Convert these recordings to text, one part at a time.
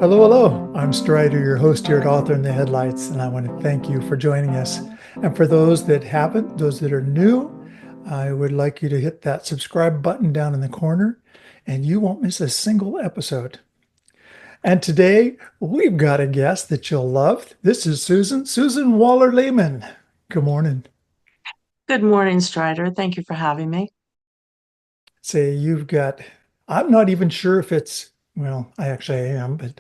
Hello, hello. I'm Strider, your host here at Author in the Headlights, and I want to thank you for joining us. And for those that haven't, those that are new, I would like you to hit that subscribe button down in the corner, and you won't miss a single episode. And today we've got a guest that you'll love. This is Susan Waller Lehmann. Good morning. Good morning, Strider. Thank you for having me. Say you've got, I'm not even sure if it's, well, I actually am, but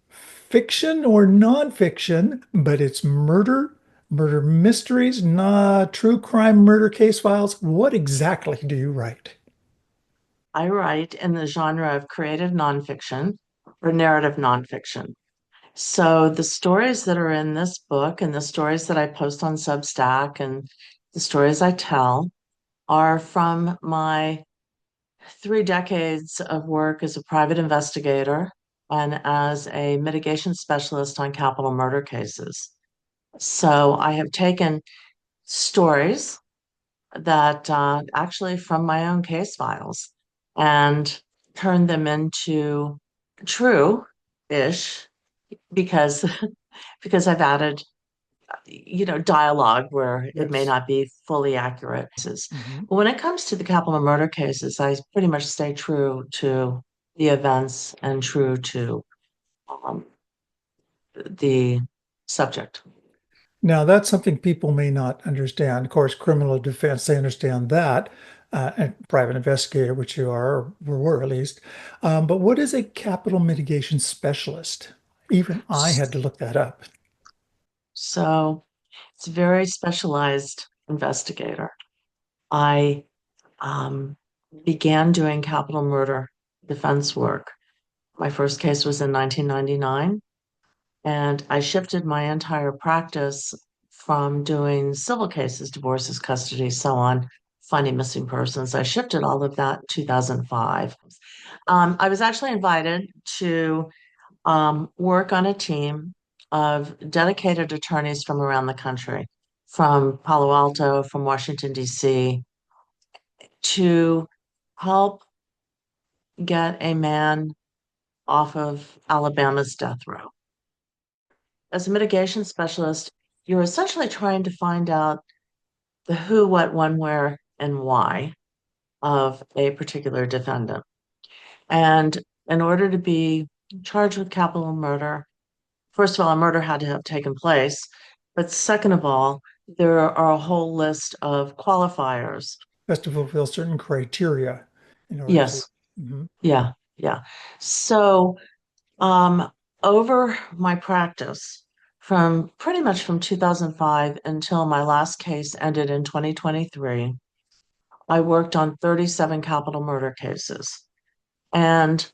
fiction or nonfiction, but it's murder mysteries, not true crime murder case files. What exactly do you write? I write in the genre of creative nonfiction or narrative nonfiction. So the stories that are in this book and the stories that I post on Substack and the stories I tell are from my 3 decades of work as a private investigator and as a mitigation specialist on capital murder cases. So I have taken stories that actually from my own case files and turned them into true-ish because because I've added dialogue where it may Yes. not be fully accurate. Mhm. But when it comes to the capital murder cases, I pretty much stay true to the events and true to um, the subject. Now, that's something people may not understand. Of course, criminal defense, they understand that, and private investigator, which you are, or were at least. But what is a capital mitigation specialist? Even I had to look that up. So it's a very specialized investigator. I um, began doing capital murder defense work. My first case was in 1999, and I shifted my entire practice from doing civil cases, divorces, custody, so on, finding missing persons. I shifted all of that in 2005. I was actually invited to work on a team of dedicated attorneys from around the country, from Palo Alto, from Washington, D.C., to help get a man off of Alabama's death row. As a mitigation specialist, you're essentially trying to find out the who, what, when, where, and why of a particular defendant. And in order to be charged with capital murder, first of all, a murder had to have taken place. But second of all, there are a whole list of qualifiers. Has to fulfill certain criteria in order for. Yes, Mhm. yeah, yeah. So Um, over my practice from pretty much from 2005 until my last case ended in 2023, I worked on 37 capital murder cases. And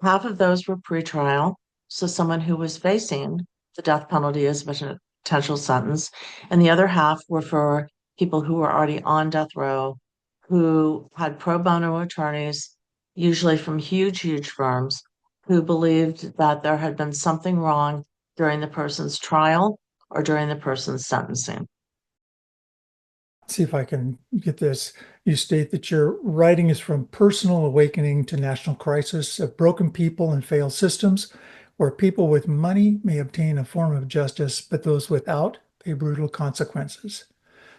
half of those were pretrial. So someone who was facing the death penalty as a potential sentence. And the other half were for people who were already on death row, who had pro bono attorneys, usually from huge, huge firms, who believed that there had been something wrong during the person's trial or during the person's sentencing. See if I can get this. You state that your writing is from personal awakening to national crisis of broken people and failed systems, where people with money may obtain a form of justice, but those without pay brutal consequences.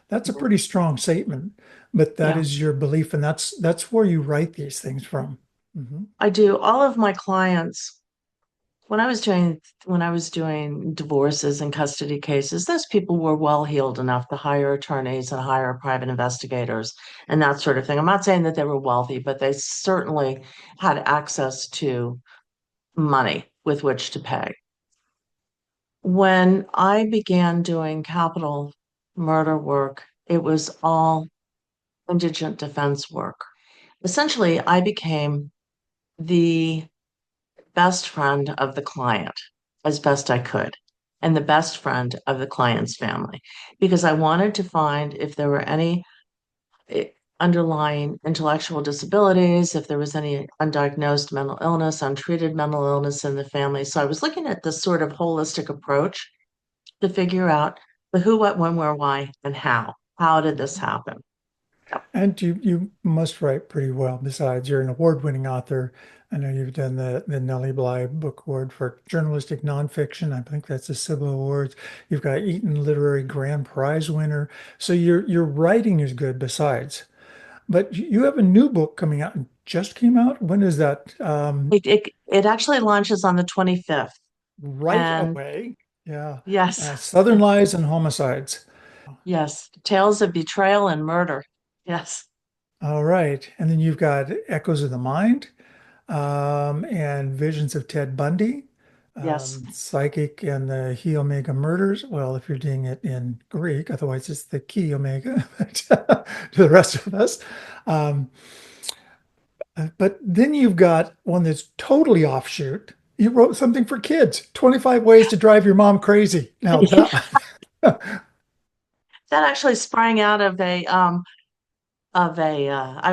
That's a pretty strong statement, but that Yeah. is your belief, and that's where you write these things from. Mhm. I do all of my clients when I was doing divorces and custody cases, those people were well heeled enough to hire attorneys and hire private investigators and that sort of thing. I'm not saying that they were wealthy, but they certainly had access to money with which to pay. When I began doing capital murder work, it was all indigent defense work. Essentially, I became the best friend of the client as best I could, and the best friend of the client's family, because I wanted to find if there were any eh, underlying intellectual disabilities, if there was any undiagnosed mental illness, untreated mental illness in the family. So I was looking at this sort of holistic approach to figure out the who, what, when, where, why, and how. How did this happen? Yep. And you must write pretty well. Besides, you're an award-winning author, I know you've done the Nellie Bly Book Award for journalistic nonfiction. I think that's the Civil Awards. You've got Eaton Literary Grand Prize winner. So your writing is good besides. But you have a new book coming out. Just came out. When is that? It actually launches on the 25th. Right And away. Yeah. yes, Southern Lies and Homicides. yes, tales of betrayal and murder. Yes, All right. And then you've got Echoes of the Mind, and Visions of Ted Bundy, yes. Psychic and the He Omega Murders. Well, if you're doing it in Greek, otherwise it's the Chi Omega to the rest of us. Um, but then you've got one that's totally offshoot. You wrote something for kids, 25 Ways to Drive Your Mom Crazy. Now that, That actually sprang out of a I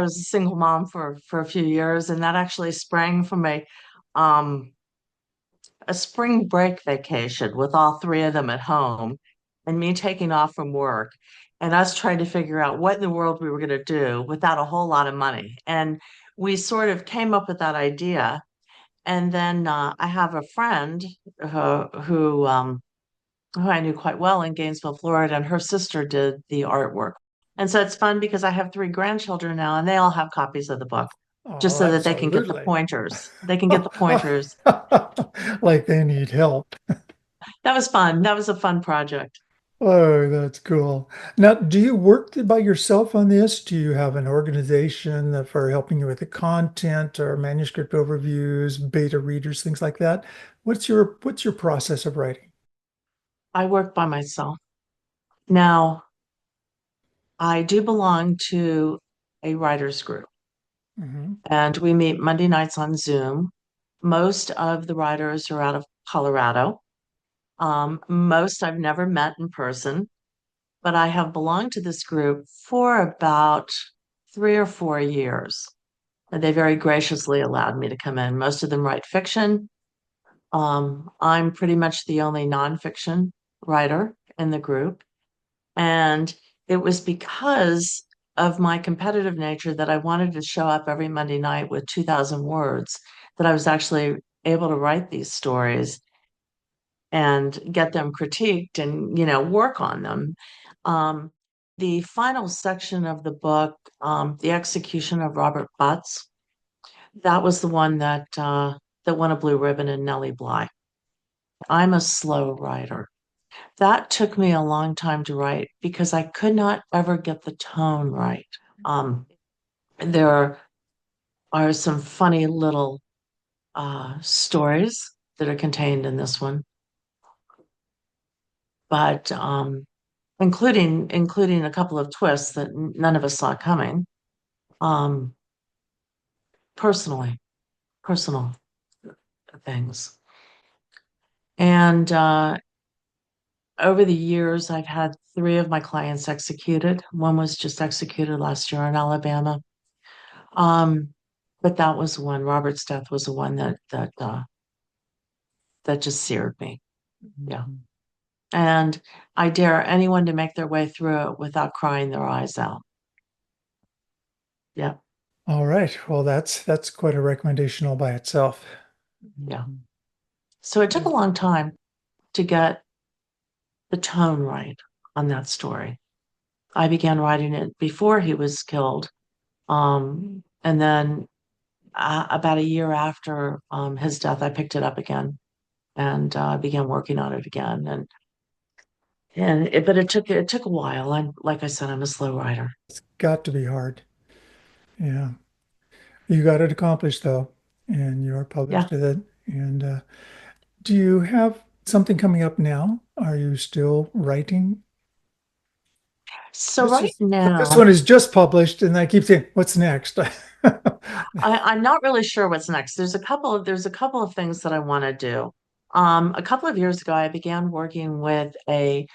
was a single mom for a few years, and that actually sprang from um a spring break vacation with all three of them at home and me taking off from work and us trying to figure out what in the world we were going to do without a whole lot of money. And we sort of came up with that idea. And then I have a friend who I knew quite well in Gainesville, Florida, and her sister did the artwork. And so it's fun because I have three grandchildren now, and they all have copies of the book, just oh, so that they can get the absolutely. pointers. They can get the pointers. Like they need help. That was fun. That was a fun project. Oh, that's cool. Now, do you work by yourself on this? Do you have an organization that for helping you with the content or manuscript overviews, beta readers, things like that? What's your process of writing? I work by myself. Now, I do belong to a writers group, Hmm. and we meet Monday nights on Zoom. Most of the writers are out of Colorado. Most I've never met in person, but I have belonged to this group for about 3 or 4 years. And they very graciously allowed me to come in. Most of them write fiction. I'm pretty much the only nonfiction writer in the group. And it was because of my competitive nature that I wanted to show up every Monday night with 2,000 words that I was actually able to write these stories and get them critiqued and, work on them. Um, the final section of the book, The Execution of Robert Butts, that was the one that won a blue ribbon in Nellie Bly. I'm a slow writer. That took me a long time to write because I could not ever get the tone right. Um, there are some funny little stories that are contained in this one, but including a couple of twists that none of us saw coming. Um, personally, personal things, and over the years, I've had three of my clients executed. One was just executed last year in Alabama. Um, but that was one. Robert's death was the one that just seared me. Yeah. And I dare anyone to make their way through it without crying their eyes out. Yeah. All right. Well, that's quite a recommendation all by itself. Yeah. So it took a long time to get the tone right on that story. I began writing it before he was killed. And then about a year after his death, I picked it up again and began working on it again. But it took a while. I'm like I said, I'm a slow writer. It's got to be hard. Yeah. You got it accomplished though, and you're Yeah. published with it. And do you have something coming up now? Are you still writing? So This right is this now, one is just published, and I keep saying, "What's next?" I'm not really sure what's next. There's a couple of things that I want to do. A couple of years ago, I began working with a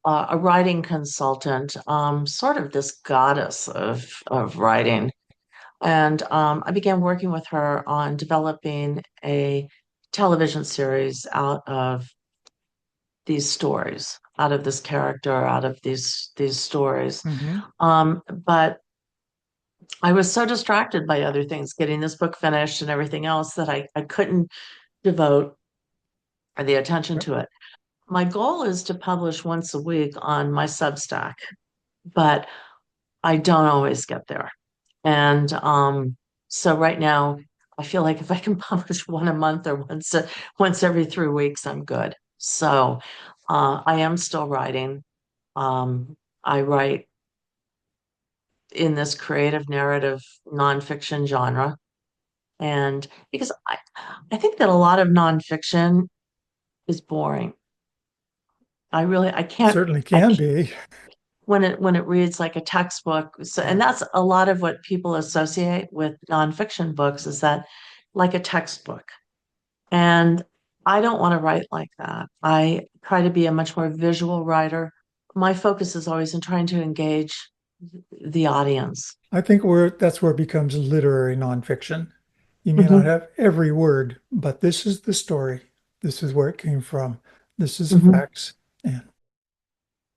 writing consultant, sort of this goddess of writing. And I began working with her on developing a television series out of these stories, out of this character, out of these stories. Hmm. But I was so distracted by other things, getting this book finished and everything else, that I couldn't devote the attention Yep. to it. My goal is to publish once a week on my Substack, but I don't always get there. And so right now, I feel like if I can publish one a month or once every 3 weeks, I'm good. So I am still writing. I write in this creative narrative nonfiction genre. And because I think that a lot of nonfiction is boring. I can't, Certainly I can be. when it reads like a textbook. So, and Yeah. that's a lot of what people associate with nonfiction books, is that like a textbook. And I don't want to write like that. I try to be a much more visual writer. My focus is always in trying to engage the audience. I think that's where it becomes literary nonfiction. You may not Mhm, have every word, but this is the story. This is where it came from. This is the mhm. facts. And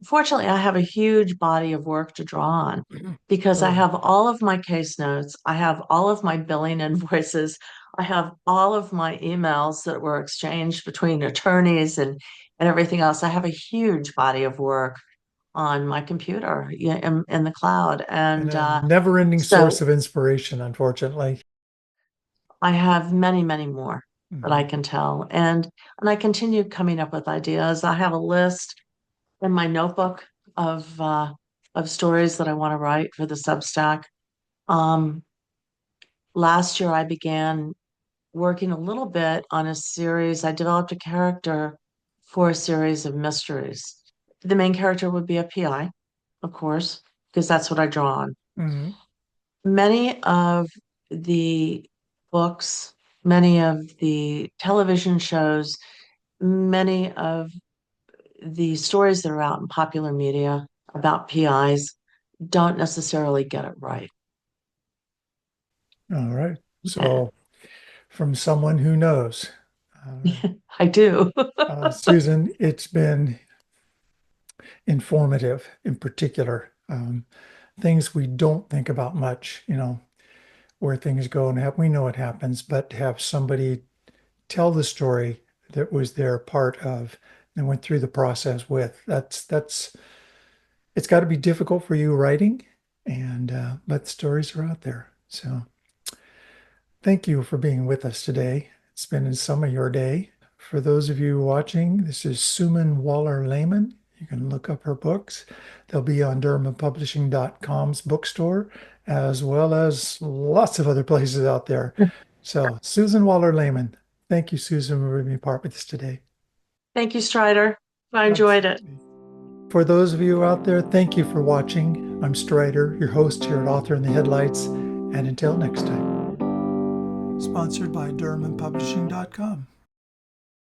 Fortunately, I have a huge body of work to draw on because I oh, have all of my case notes, I have all of my billing invoices, I have all of my emails that were exchanged between attorneys and everything else. I have a huge body of work on my computer, yeah, in the cloud. and And a never-ending source so of inspiration, unfortunately. I have many, many more that I Mhm. can tell. And I continue coming up with ideas. I have a list in my notebook of stories that I want to write for the Substack. Um, Last year, I began working a little bit on a series. I developed a character for a series of mysteries. The main character would be a PI, of course, because that's what I draw on. Mhm. Many of the books, many of the television shows, many of the stories that are out in popular media about PIs don't necessarily get it right. All right. Eh, So, from someone who knows, uh, I do. Susan, it's been informative in particular. Things we don't think about much, where things go and we know it happens, but to have somebody tell the story that was their part of and went through the process with, that's it's got to be difficult for you writing, and but stories are out there. So thank you for being with us today, spending some of your day. For those of you watching, this is Susan Waller Lehmann. You can look up her books. They'll be on DurhamPublishing.com's bookstore, as well as lots of other places out there. So, Susan Waller Lehmann, thank you, Susan, for being part with us today. Thank you, Strider. I enjoyed it. Absolutely. For those of you out there, thank you for watching. I'm Strider, your host here at Author in the Headlights, and until next time. Sponsored by DurhamPublishing.com.